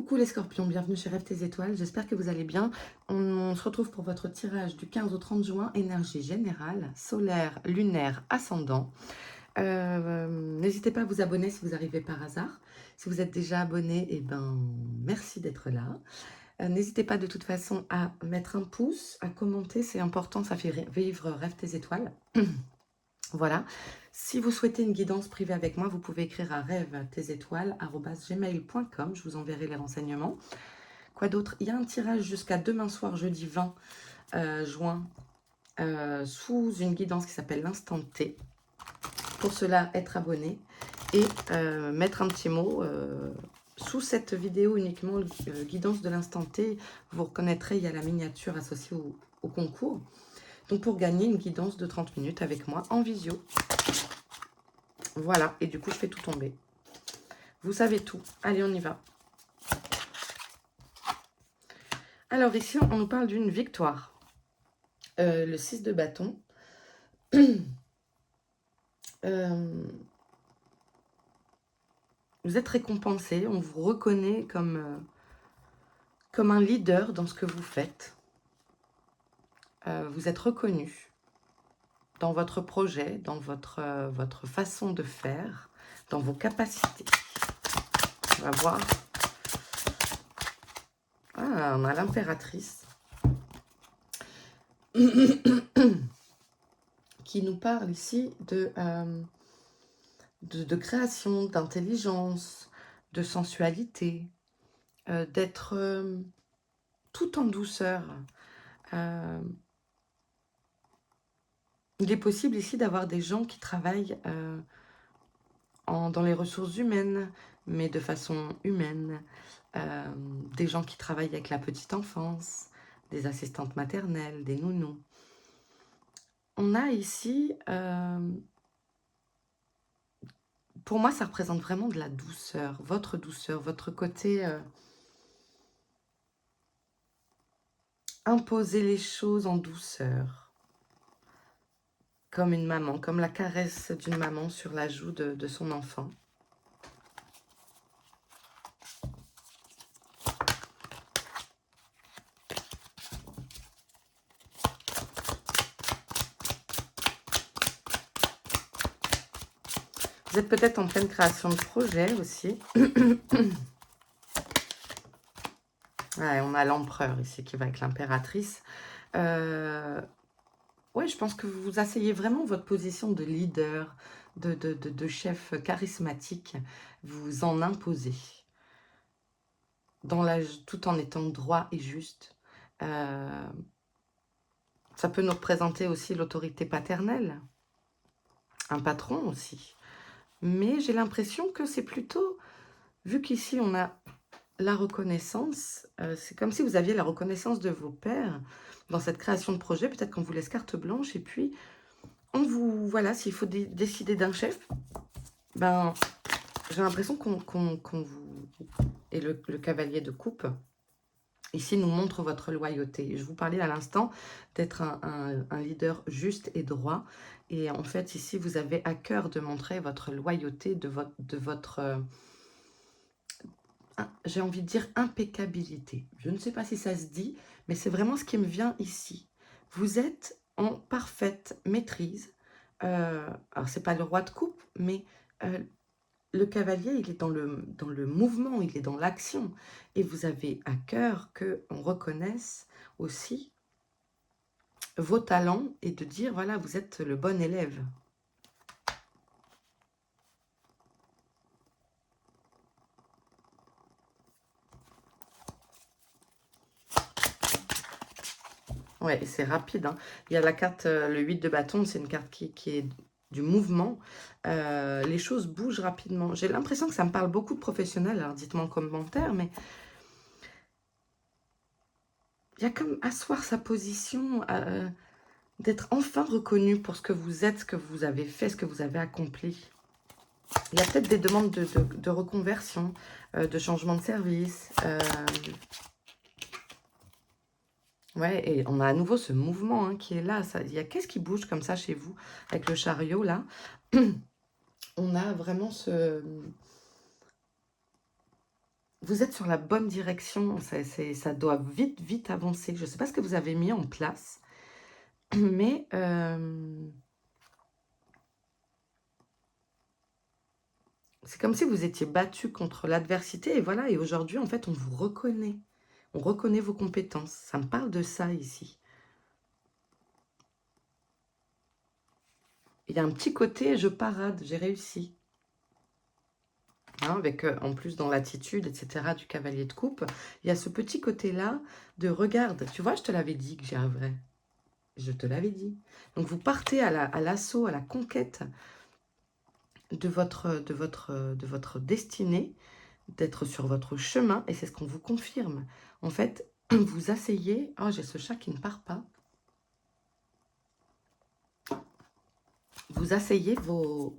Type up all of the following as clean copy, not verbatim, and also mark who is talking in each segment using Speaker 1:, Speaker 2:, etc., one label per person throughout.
Speaker 1: Coucou les scorpions, bienvenue chez Rêve tes étoiles, j'espère que vous allez bien. On se retrouve pour votre tirage du 15 au 30 juin, énergie générale, solaire, lunaire, ascendant. N'hésitez pas à vous abonner si vous arrivez par hasard. Si vous êtes déjà abonné, eh ben, merci d'être là. N'hésitez pas de toute façon à mettre un pouce, à commenter, c'est important, ça fait vivre Rêve tes étoiles. Voilà. Si vous souhaitez une guidance privée avec moi, vous pouvez écrire à rêve-tes-étoiles@gmail.com. Je vous enverrai les renseignements. Quoi d'autre? Il y a un tirage jusqu'à demain soir, jeudi 20 juin, sous une guidance qui s'appelle l'instant T. Pour cela, être abonné et mettre un petit mot sous cette vidéo uniquement, guidance de l'instant T. Vous reconnaîtrez, il y a la miniature associée au concours. Donc pour gagner une guidance de 30 minutes avec moi en visio. Voilà, et du coup je fais tout tomber. Vous savez tout. Allez, on y va. Alors ici, on nous parle d'une victoire. Le 6 de bâton. Vous êtes récompensé, on vous reconnaît comme un leader dans ce que vous faites. Vous êtes reconnu dans votre projet, dans votre façon de faire, dans vos capacités. On va voir. Ah, on a l'impératrice qui nous parle ici de création, d'intelligence, de sensualité, d'être tout en douceur. Il est possible ici d'avoir des gens qui travaillent dans les ressources humaines, mais de façon humaine. Des gens qui travaillent avec la petite enfance, des assistantes maternelles, des nounous. On a ici, pour moi, ça représente vraiment de la douceur, votre côté imposer les choses en douceur. Comme une maman, comme la caresse d'une maman sur la joue de son enfant. Vous êtes peut-être en pleine création de projet aussi. Ouais, on a l'empereur ici qui va avec l'impératrice. Ouais, je pense que vous vous asseyez vraiment votre position de leader, de chef charismatique. Vous en imposez. Tout en étant droit et juste. Ça peut nous représenter aussi l'autorité paternelle. Un patron aussi. Mais j'ai l'impression que c'est plutôt, vu qu'ici on a la reconnaissance, c'est comme si vous aviez la reconnaissance de vos pairs dans cette création de projet. Peut-être qu'on vous laisse carte blanche et puis on vous, voilà, s'il faut décider d'un chef, ben j'ai l'impression qu'on vous, et le cavalier de coupe ici nous montre votre loyauté. Je vous parlais à l'instant d'être un leader juste et droit. Et en fait, ici, vous avez à cœur de montrer votre loyauté, de votre j'ai envie de dire impeccabilité. Je ne sais pas si ça se dit, mais c'est vraiment ce qui me vient ici. Vous êtes en parfaite maîtrise. Alors, c'est pas le roi de coupe, mais le cavalier, il est dans le mouvement, il est dans l'action. Et vous avez à cœur qu'on reconnaisse aussi vos talents et de dire, voilà, vous êtes le bon élève. Ouais, et c'est rapide, hein. Il y a la carte, le 8 de bâton, c'est une carte qui est du mouvement. Les choses bougent rapidement. J'ai l'impression que ça me parle beaucoup de professionnels, alors dites-moi en commentaire, mais il y a comme asseoir sa position, d'être enfin reconnu pour ce que vous êtes, ce que vous avez fait, ce que vous avez accompli. Il y a peut-être des demandes de reconversion, de changement de service. Ouais, et on a à nouveau ce mouvement hein, qui est là. Il y a qu'est-ce qui bouge comme ça chez vous avec le chariot là? On a vraiment vous êtes sur la bonne direction. Ça doit vite, vite avancer. Je ne sais pas ce que vous avez mis en place, mais c'est comme si vous étiez battu contre l'adversité. Et voilà, et aujourd'hui, en fait, on vous reconnaît. On reconnaît vos compétences. Ça me parle de ça ici. Il y a un petit côté, je parade, j'ai réussi. Hein, avec, en plus, dans l'attitude, etc., du cavalier de coupe, il y a ce petit côté-là de regarde. Tu vois, je te l'avais dit que j'y arriverais. Je te l'avais dit. Donc, vous partez à l'assaut, à la conquête de votre destinée, d'être sur votre chemin, et c'est ce qu'on vous confirme. En fait, vous asseyez... Oh, j'ai ce chat qui ne part pas. Vous asseyez vos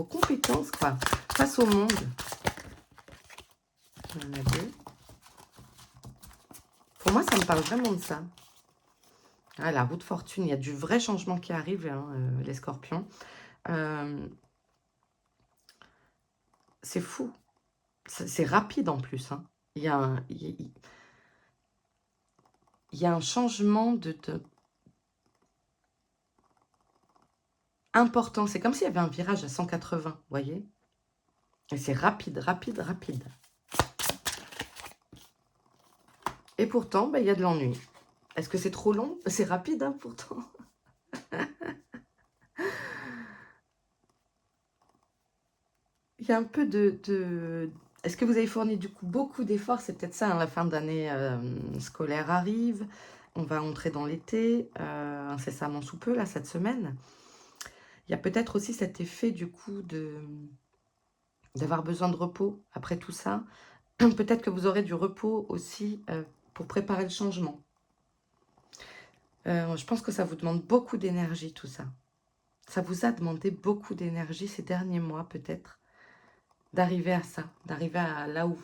Speaker 1: compétences, quoi, face au monde. Il y en a deux. Pour moi, ça me parle vraiment de ça. Ah, la roue de fortune, il y a du vrai changement qui arrive, hein, les scorpions. C'est fou. C'est rapide en plus. Hein. Il y a un changement important. C'est comme s'il y avait un virage à 180, vous voyez? Et c'est rapide, rapide, rapide. Et pourtant, il y a de l'ennui. Est-ce que c'est trop long? C'est rapide, hein, pourtant. Il y a un peu Est-ce que vous avez fourni du coup beaucoup d'efforts? C'est peut-être ça, hein, la fin d'année scolaire arrive. On va entrer dans l'été, incessamment sous peu, là, cette semaine. Il y a peut-être aussi cet effet du coup d'avoir besoin de repos après tout ça. Peut-être que vous aurez du repos aussi pour préparer le changement. Je pense que ça vous demande beaucoup d'énergie, tout ça. Ça vous a demandé beaucoup d'énergie ces derniers mois, peut-être, d'arriver à ça, d'arriver à là où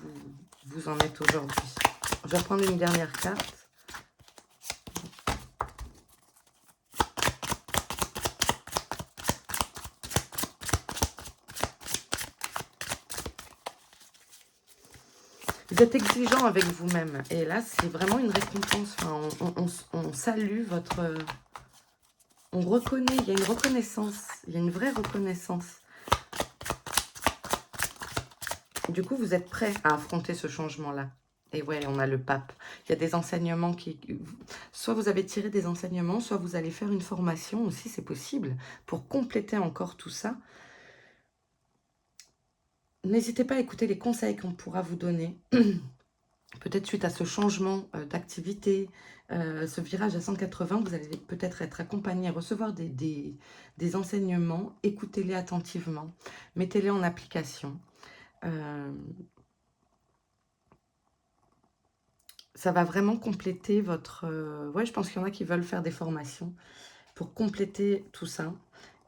Speaker 1: vous en êtes aujourd'hui. Je vais prendre une dernière carte. Vous êtes exigeant avec vous-même. Et là, c'est vraiment une récompense. Enfin, on salue votre... On reconnaît, il y a une reconnaissance. Il y a une vraie reconnaissance. Du coup, vous êtes prêt à affronter ce changement-là. Et ouais, on a le pape. Il y a des enseignements qui... Soit vous avez tiré des enseignements, soit vous allez faire une formation aussi, c'est possible, pour compléter encore tout ça. N'hésitez pas à écouter les conseils qu'on pourra vous donner. Peut-être suite à ce changement d'activité, ce virage à 180, vous allez peut-être être accompagné, recevoir des enseignements. Écoutez-les attentivement, mettez-les en application. Ça va vraiment compléter votre... Ouais, je pense qu'il y en a qui veulent faire des formations pour compléter tout ça.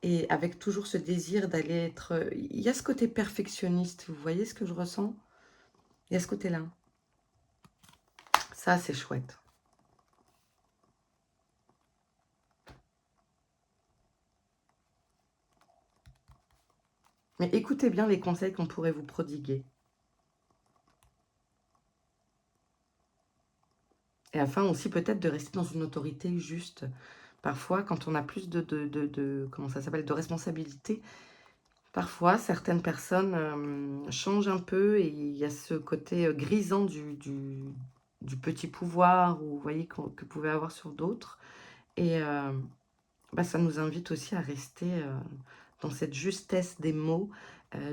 Speaker 1: Et avec toujours ce désir d'aller être... Il y a ce côté perfectionniste, vous voyez ce que je ressens? Il y a ce côté-là. Ça, c'est chouette. Mais écoutez bien les conseils qu'on pourrait vous prodiguer. Et afin aussi peut-être de rester dans une autorité juste. Parfois, quand on a plus comment ça s'appelle, de responsabilité, parfois certaines personnes changent un peu et il y a ce côté grisant du petit pouvoir, ou vous voyez, que vous pouvez avoir sur d'autres. Et ça nous invite aussi à rester dans cette justesse des mots,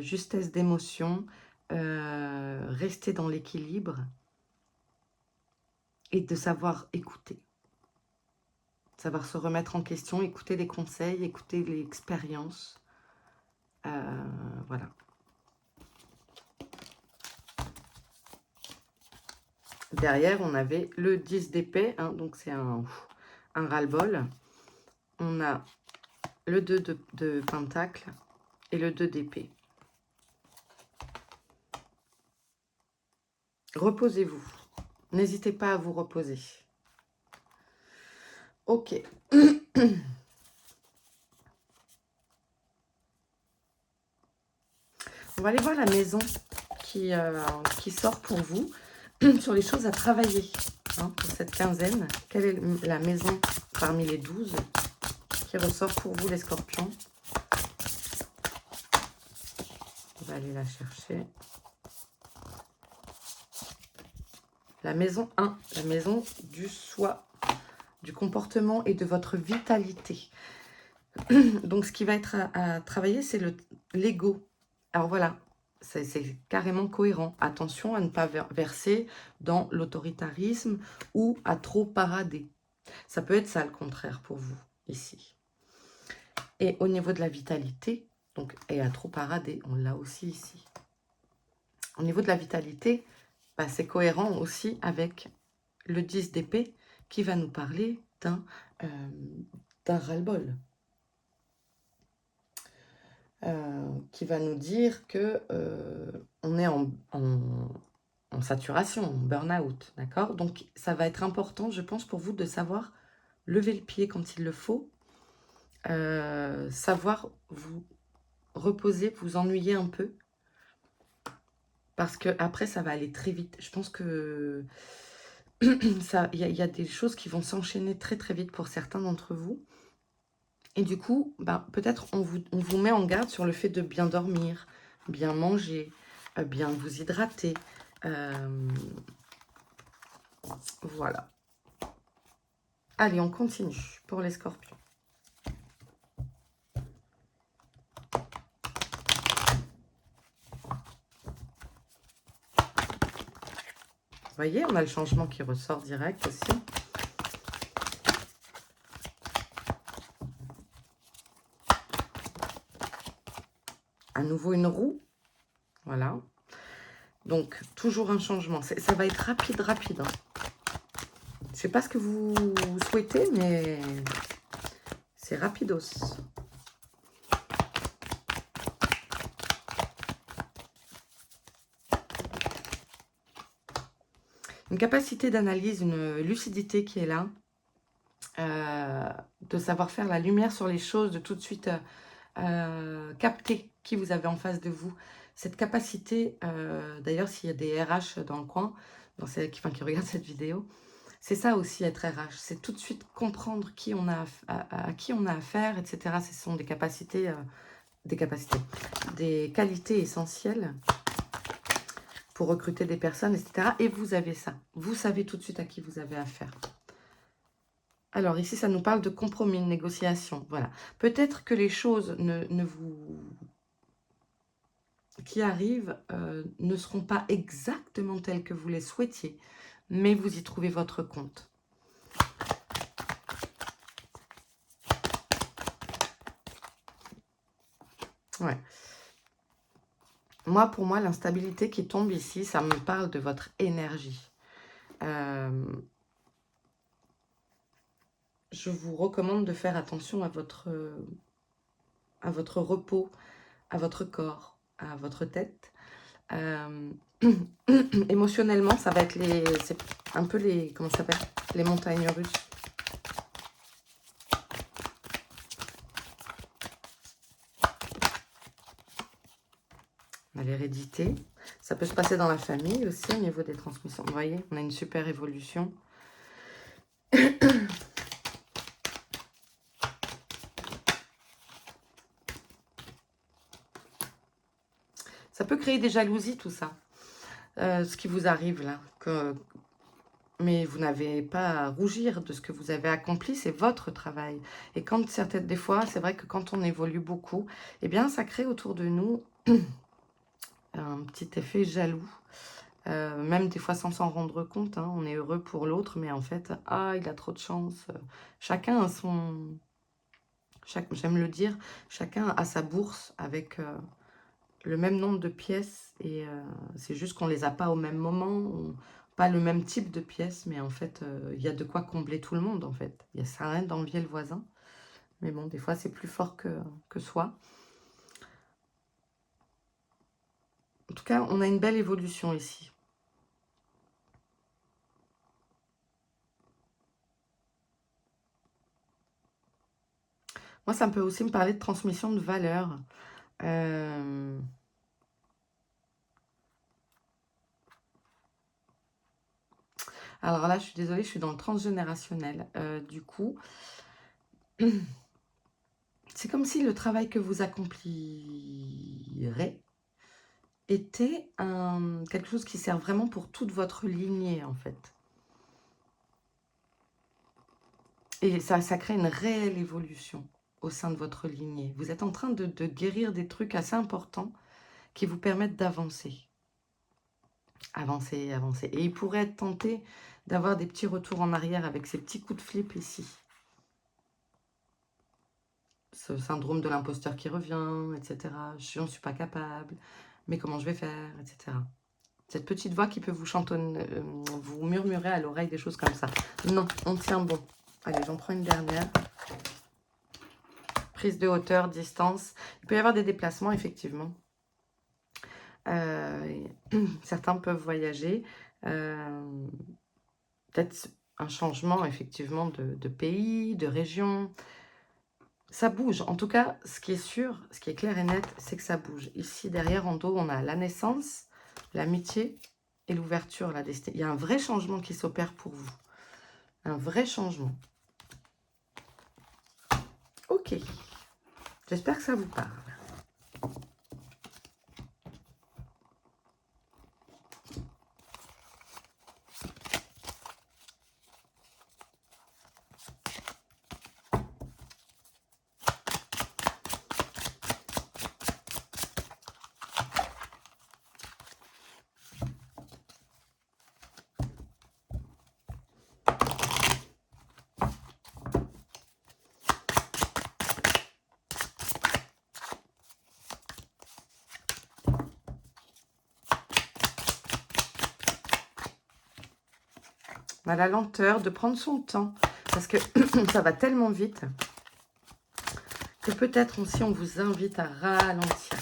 Speaker 1: justesse d'émotion, rester dans l'équilibre et de savoir écouter. Savoir se remettre en question, écouter les conseils, écouter l'expérience. Voilà. Derrière, on avait le 10 d'épée, hein, donc c'est un ras-le-bol. On a le 2 de pentacle et le 2 d'épée. Reposez-vous. N'hésitez pas à vous reposer. Ok. On va aller voir la maison qui sort pour vous sur les choses à travailler hein, pour cette quinzaine. Quelle est la maison parmi les 12 qui ressort pour vous, les scorpions? On va aller la chercher. La maison 1, la maison du soi, du comportement et de votre vitalité. Donc, ce qui va être à travailler, c'est l'ego. Alors voilà, c'est carrément cohérent. Attention à ne pas verser dans l'autoritarisme ou à trop parader. Ça peut être ça le contraire pour vous, ici. Et au niveau de la vitalité, donc, et à trop parader, on l'a aussi ici. Au niveau de la vitalité, bah, c'est cohérent aussi avec le 10 d'épée qui va nous parler d'un ras-le-bol. Qui va nous dire que on est en saturation, en burn-out, d'accord? Donc, ça va être important, je pense, pour vous de savoir lever le pied quand il le faut, savoir vous reposer, vous ennuyer un peu, parce que après ça va aller très vite. Je pense que il y a des choses qui vont s'enchaîner très très vite pour certains d'entre vous. Et du coup, ben, peut-être on vous met en garde sur le fait de bien dormir, bien manger, bien vous hydrater. Voilà. Allez, on continue pour les scorpions. Vous voyez, on a le changement qui ressort direct aussi. À nouveau une roue. Voilà. Donc, toujours un changement. Ça va être rapide, rapide. Hein. Je ne sais pas ce que vous souhaitez, mais c'est rapidos. Une capacité d'analyse, une lucidité qui est là. De savoir faire la lumière sur les choses, de tout de suite capter qui vous avez en face de vous. Cette capacité, d'ailleurs, s'il y a des RH dans le coin, qui regardent cette vidéo, c'est ça aussi être RH, c'est tout de suite comprendre qui on a à qui on a affaire, etc. Ce sont des capacités, des qualités essentielles pour recruter des personnes, etc. Et vous avez ça. Vous savez tout de suite à qui vous avez affaire. Alors ici, ça nous parle de compromis, de négociation. Voilà. Peut-être que les choses qui arrivent ne seront pas exactement telles que vous les souhaitiez, mais vous y trouvez votre compte. Ouais. Pour moi, l'instabilité qui tombe ici, ça me parle de votre énergie. Je vous recommande de faire attention à votre repos, à votre corps, à votre tête. Émotionnellement, ça va être c'est un peu les, comment ça s'appelle, les montagnes russes. On a l'hérédité. Ça peut se passer dans la famille aussi au niveau des transmissions. Vous voyez, on a une super évolution. Ça peut créer des jalousies, tout ça. Ce qui vous arrive là. Mais vous n'avez pas à rougir de ce que vous avez accompli, c'est votre travail. Et quand des fois, c'est vrai que quand on évolue beaucoup, eh bien, ça crée autour de nous un petit effet jaloux. Même des fois sans s'en rendre compte, hein, on est heureux pour l'autre, mais en fait, il a trop de chance. Chacun a son... J'aime le dire, chacun a sa bourse avec le même nombre de pièces. Et c'est juste qu'on ne les a pas au même moment, pas le même type de pièces, mais en fait, il y a de quoi combler tout le monde, en fait. Il n'y a rien d'envier le voisin. Mais bon, des fois, c'est plus fort que soi. En tout cas, on a une belle évolution ici. Moi, ça peut aussi me parler de transmission de valeurs. Alors là, je suis désolée, je suis dans le transgénérationnel. Du coup, c'est comme si le travail que vous accomplirez était quelque chose qui sert vraiment pour toute votre lignée, en fait. Et ça crée une réelle évolution au sein de votre lignée. Vous êtes en train de guérir des trucs assez importants qui vous permettent d'avancer. Avancer, avancer. Et il pourrait être tenté d'avoir des petits retours en arrière avec ces petits coups de flip ici. Ce syndrome de l'imposteur qui revient, etc. Je n'en suis pas capable, mais comment je vais faire, etc. Cette petite voix qui peut vous chantonner, vous murmurer à l'oreille des choses comme ça. Non, on tient bon. Allez, j'en prends une dernière. Prise de hauteur, distance. Il peut y avoir des déplacements, effectivement. Certains peuvent voyager. Peut-être un changement, effectivement, de pays, de région. Ça bouge. En tout cas, ce qui est sûr, ce qui est clair et net, c'est que ça bouge. Ici, derrière, en dos, on a la naissance, l'amitié et l'ouverture, la destinée. Il y a un vrai changement qui s'opère pour vous. Un vrai changement. Ok. J'espère que ça vous parle. On a la lenteur de prendre son temps. Parce que ça va tellement vite que peut-être aussi on vous invite à ralentir.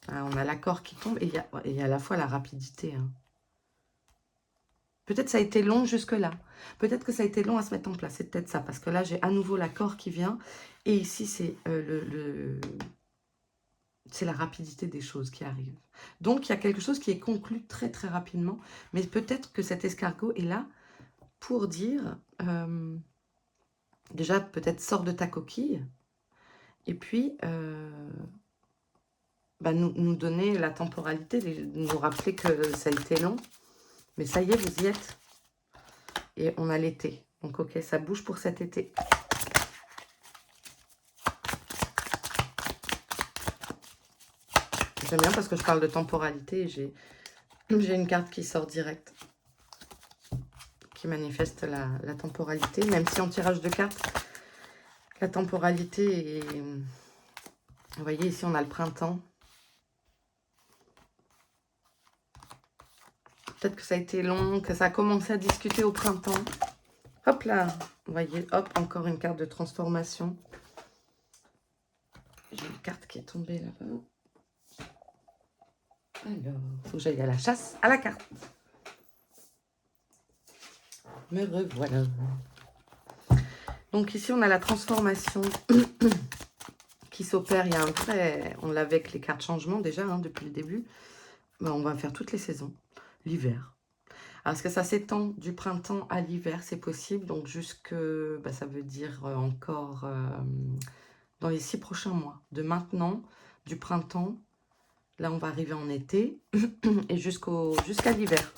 Speaker 1: Ah, on a l'accord qui tombe et il y a à la fois la rapidité. Hein. Peut-être ça a été long jusque-là. Peut-être que ça a été long à se mettre en place. C'est peut-être ça. Parce que là, j'ai à nouveau l'accord qui vient. Et ici, c'est c'est la rapidité des choses qui arrivent. Donc, il y a quelque chose qui est conclu très, très rapidement. Mais peut-être que cet escargot est là pour dire... déjà, peut-être sors de ta coquille. Et puis, nous donner la temporalité. Nous rappeler que ça a été long. Mais ça y est, vous y êtes. Et on a l'été. Donc, ok, ça bouge pour cet été. J'aime bien parce que je parle de temporalité et j'ai une carte qui sort direct. Qui manifeste la temporalité. Même si en tirage de cartes, la temporalité est... Vous voyez, ici, on a le printemps. Peut-être que ça a été long, que ça a commencé à discuter au printemps. Hop là, vous voyez, hop, encore une carte de transformation. J'ai une carte qui est tombée là-bas. Alors, il faut que j'aille à la chasse, à la carte. Me revoilà. Donc ici, on a la transformation qui s'opère. Il y a un vrai... On l'avait avec les cartes changement déjà, hein, depuis le début. Ben, on va faire toutes les saisons. L'hiver. Alors, est-ce que ça s'étend du printemps à l'hiver? C'est possible. Donc, jusque... Ben, ça veut dire encore... dans les 6 prochains mois. De maintenant, du printemps... Là, on va arriver en été et jusqu'à l'hiver.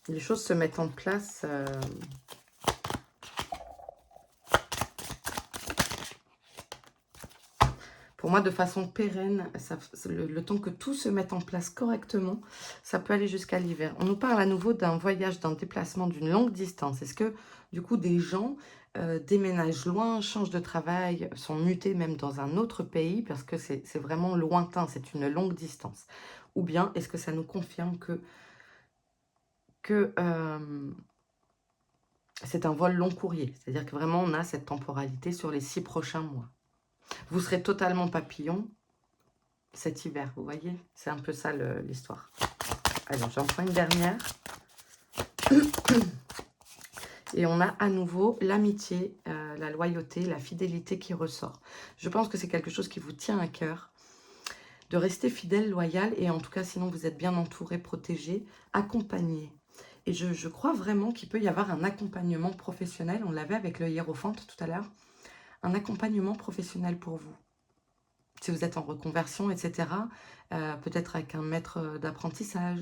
Speaker 1: Les choses se mettent en place. Pour moi, de façon pérenne, le temps que tout se mette en place correctement, ça peut aller jusqu'à l'hiver. On nous parle à nouveau d'un voyage, d'un déplacement d'une longue distance. Est-ce que, du coup, des gens déménagent loin, changent de travail, sont mutés même dans un autre pays parce que c'est vraiment lointain, c'est une longue distance? Ou bien, est-ce que ça nous confirme que c'est un vol long courrier? C'est-à-dire que vraiment, on a cette temporalité sur les 6 prochains mois. Vous serez totalement papillon cet hiver, vous voyez? C'est un peu ça l'histoire. Alors, j'en prends une dernière. Et on a à nouveau l'amitié, la loyauté, la fidélité qui ressort. Je pense que c'est quelque chose qui vous tient à cœur. de rester fidèle, loyal, et en tout cas, sinon vous êtes bien entouré, protégé, accompagné. Et je crois vraiment qu'il peut y avoir un accompagnement professionnel, on l'avait avec le hiérophante tout à l'heure, un accompagnement professionnel pour vous. Si vous êtes en reconversion, etc., peut-être avec un maître d'apprentissage,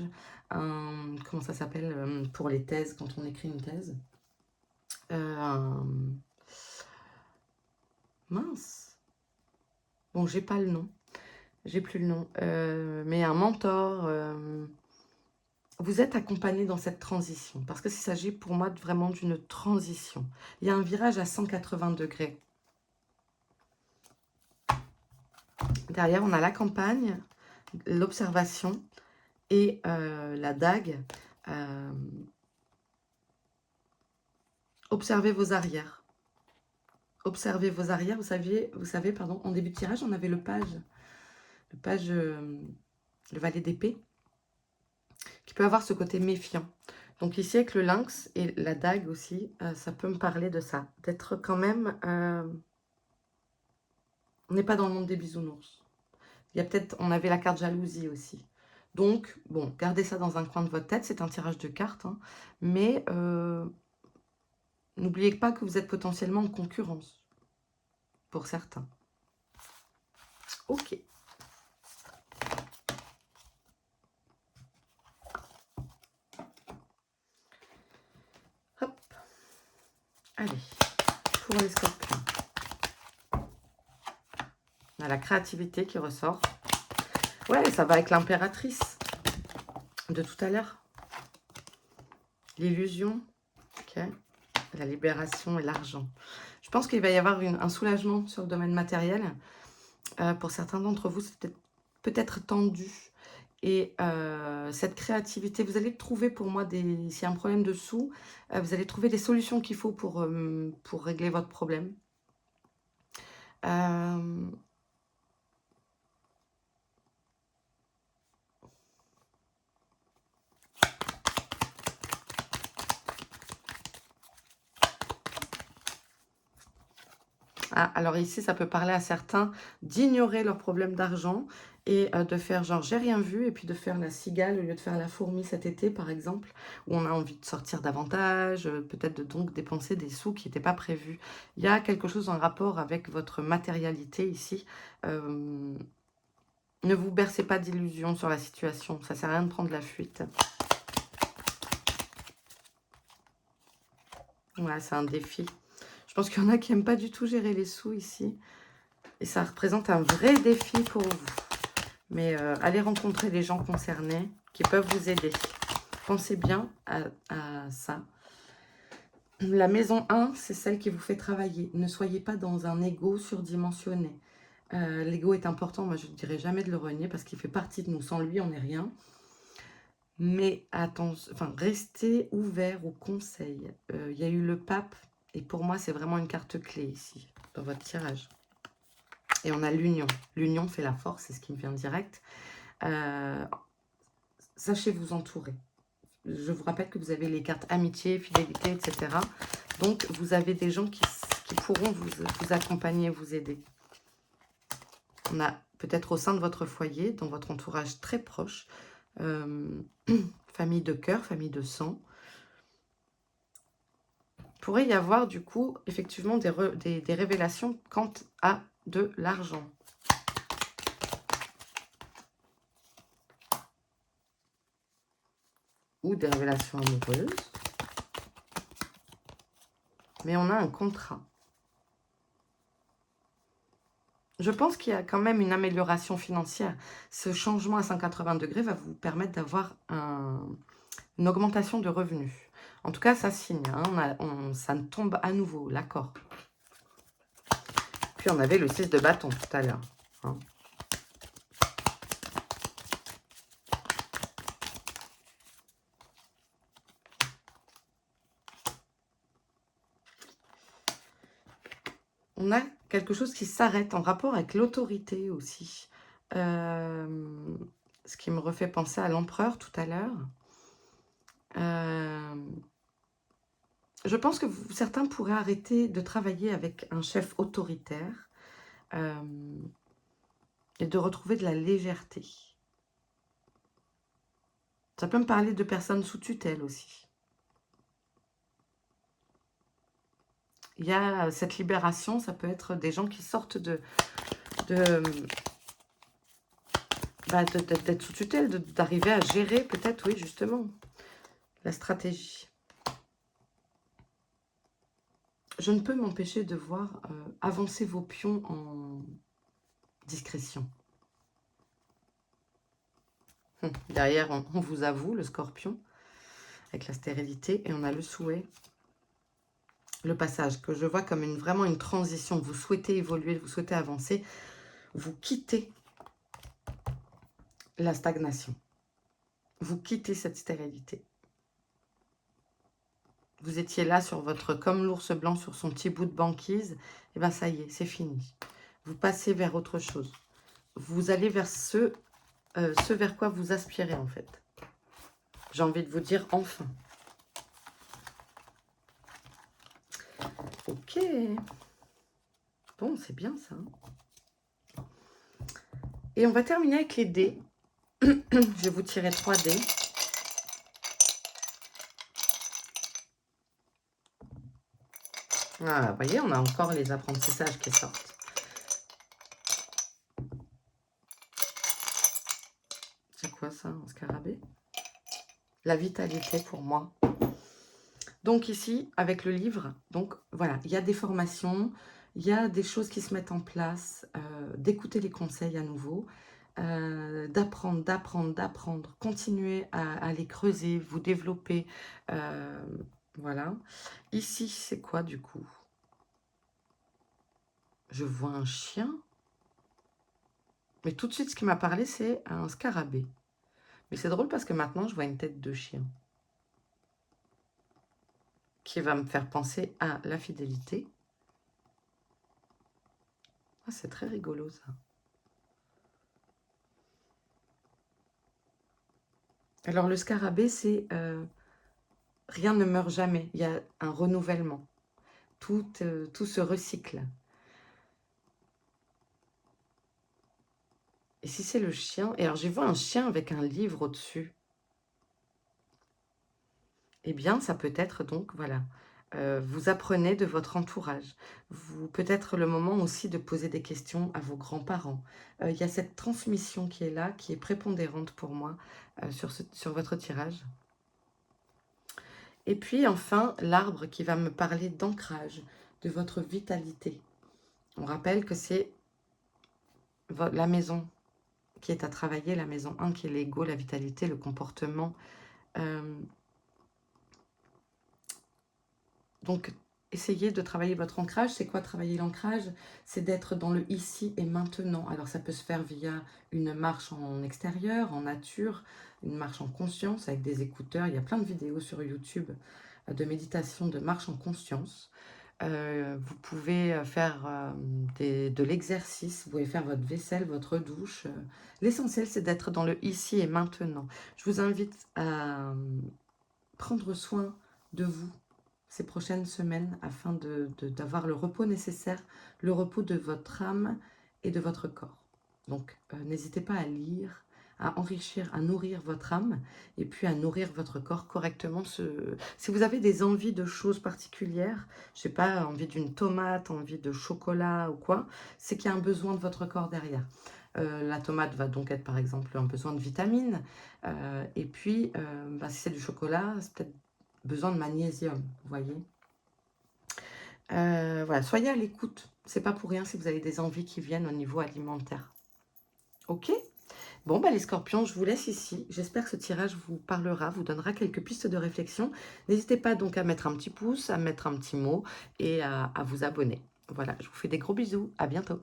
Speaker 1: comment ça s'appelle pour les thèses, quand on écrit une thèse, mince, bon, j'ai pas le nom, j'ai plus le nom, mais un mentor, vous êtes accompagné dans cette transition, parce qu'il s'agit pour moi vraiment d'une transition. Il y a un virage à 180 degrés. Derrière, on a la campagne, l'observation et la dague. Observez vos arrières. Observez vos arrières. Vous savez, pardon, en début de tirage, on avait le page, le valet d'épée, qui peut avoir ce côté méfiant. Donc ici, avec le lynx et la dague aussi, ça peut me parler de ça. D'être quand même... on n'est pas dans le monde des bisounours. Il y a peut-être... On avait la carte jalousie aussi. Donc, bon, gardez ça dans un coin de votre tête. C'est un tirage de cartes. Hein, mais n'oubliez pas que vous êtes potentiellement en concurrence. Pour certains. Ok. Hop. Allez. Pour les scorpions. On a la créativité qui ressort. Ouais, ça va avec l'impératrice de tout à l'heure. L'illusion. Ok. La libération et l'argent. Je pense qu'il va y avoir un soulagement sur le domaine matériel. Pour certains d'entre vous, c'est peut-être tendu. Et cette créativité, vous allez trouver pour moi, s'il y a un problème de sous, vous allez trouver des solutions qu'il faut pour régler votre problème. Ah, alors ici, ça peut parler à certains d'ignorer leurs problèmes d'argent et de faire genre j'ai rien vu et puis de faire la cigale au lieu de faire la fourmi cet été par exemple, où on a envie de sortir davantage, peut-être de donc dépenser des sous qui n'étaient pas prévus. Il y a quelque chose en rapport avec votre matérialité ici. Ne vous bercez pas d'illusions sur la situation, ça sert à rien de prendre la fuite. Ouais, c'est un défi. Je pense qu'il y en a qui n'aiment pas du tout gérer les sous ici. Et ça représente un vrai défi pour vous. Mais allez rencontrer les gens concernés qui peuvent vous aider. Pensez bien à ça. La maison 1, c'est celle qui vous fait travailler. Ne soyez pas dans un ego surdimensionné. L'ego est important, moi je ne dirais jamais de le renier parce qu'il fait partie de nous. Sans lui, on n'est rien. Mais attention, enfin, restez ouvert aux conseils. Il y a eu le pape et pour moi, c'est vraiment une carte clé ici dans votre tirage. Et on a l'union. L'union fait la force, c'est ce qui me vient direct. Sachez vous entourer. Je vous rappelle que vous avez les cartes amitié, fidélité, etc. Donc, vous avez des gens qui pourront vous accompagner, vous aider. On a peut-être au sein de votre foyer, dans votre entourage très proche, famille de cœur, famille de sang. Il pourrait y avoir du coup, effectivement, des révélations quant à de l'argent. Ou des révélations amoureuses. Mais on a un contrat. Je pense qu'il y a quand même une amélioration financière. Ce changement à 180 degrés va vous permettre d'avoir une augmentation de revenus. En tout cas, ça signe. Hein, ça tombe à nouveau, l'accord. Puis on avait le 6 de bâton tout à l'heure. Hein. On a quelque chose qui s'arrête en rapport avec l'autorité aussi. Ce qui me refait penser à l'empereur tout à l'heure. Je pense que certains pourraient arrêter de travailler avec un chef autoritaire. et de retrouver de la légèreté. Ça peut me parler de personnes sous tutelle aussi. Il y a cette libération, ça peut être des gens qui sortent d'être sous tutelle, d'arriver à gérer peut-être, oui, justement, la stratégie. Je ne peux m'empêcher de voir avancer vos pions en discrétion. Derrière, on vous avoue, le scorpion, avec la stérilité, et on a le souhait, le passage, que je vois comme vraiment une transition. Vous souhaitez évoluer, vous souhaitez avancer, vous quittez la stagnation. Vous quittez cette stérilité. Vous étiez là sur votre, comme l'ours blanc sur son petit bout de banquise, et bien ça y est, c'est fini. Vous passez vers autre chose. Vous allez vers ce vers quoi vous aspirez en fait. J'ai envie de vous dire enfin. Ok. Bon, c'est bien ça. Et on va terminer avec les dés. Je vais vous tirer 3 dés. Ah, vous voyez, on a encore les apprentissages qui sortent. C'est quoi ça, un scarabée? La vitalité pour moi. Donc ici, avec le livre, donc voilà, il y a des formations, il y a des choses qui se mettent en place, d'écouter les conseils à nouveau, d'apprendre, continuer à les creuser, vous développer, voilà. Ici, c'est quoi du coup? Je vois un chien, mais tout de suite, ce qui m'a parlé, c'est un scarabée. Mais c'est drôle parce que maintenant, je vois une tête de chien qui va me faire penser à la fidélité. Ah, c'est très rigolo, ça. Alors, le scarabée, c'est rien ne meurt jamais. Il y a un renouvellement. Tout se recycle. Et si c'est le chien... Et alors, j'ai vu un chien avec un livre au-dessus. Eh bien, ça peut être donc, voilà, vous apprenez de votre entourage. Peut-être le moment aussi de poser des questions à vos grands-parents. Il y a cette transmission qui est là, qui est prépondérante pour moi sur votre tirage. Et puis enfin, l'arbre qui va me parler d'ancrage, de votre vitalité. On rappelle que c'est la maison qui est à travailler, la maison 1 qui est l'ego, la vitalité, le comportement. Donc, essayez de travailler votre ancrage. C'est quoi travailler l'ancrage? C'est d'être dans le ici et maintenant. Alors, ça peut se faire via une marche en extérieur, en nature, une marche en conscience avec des écouteurs. Il y a plein de vidéos sur YouTube de méditation, de marche en conscience. Vous pouvez faire de l'exercice, vous pouvez faire votre vaisselle, votre douche. L'essentiel, c'est d'être dans le ici et maintenant. Je vous invite à prendre soin de vous ces prochaines semaines afin d'avoir le repos nécessaire, le repos de votre âme et de votre corps. Donc, n'hésitez pas à lire, à enrichir, à nourrir votre âme et puis à nourrir votre corps correctement. Si vous avez des envies de choses particulières, je sais pas, envie d'une tomate, envie de chocolat ou quoi, c'est qu'il y a un besoin de votre corps derrière. La tomate va donc être par exemple un besoin de vitamines. Et puis, si c'est du chocolat, c'est peut-être besoin de magnésium, vous voyez. Voilà, soyez à l'écoute. C'est pas pour rien si vous avez des envies qui viennent au niveau alimentaire. Ok? Bon, les scorpions, je vous laisse ici. J'espère que ce tirage vous parlera, vous donnera quelques pistes de réflexion. N'hésitez pas donc à mettre un petit pouce, à mettre un petit mot et à vous abonner. Voilà, je vous fais des gros bisous. À bientôt.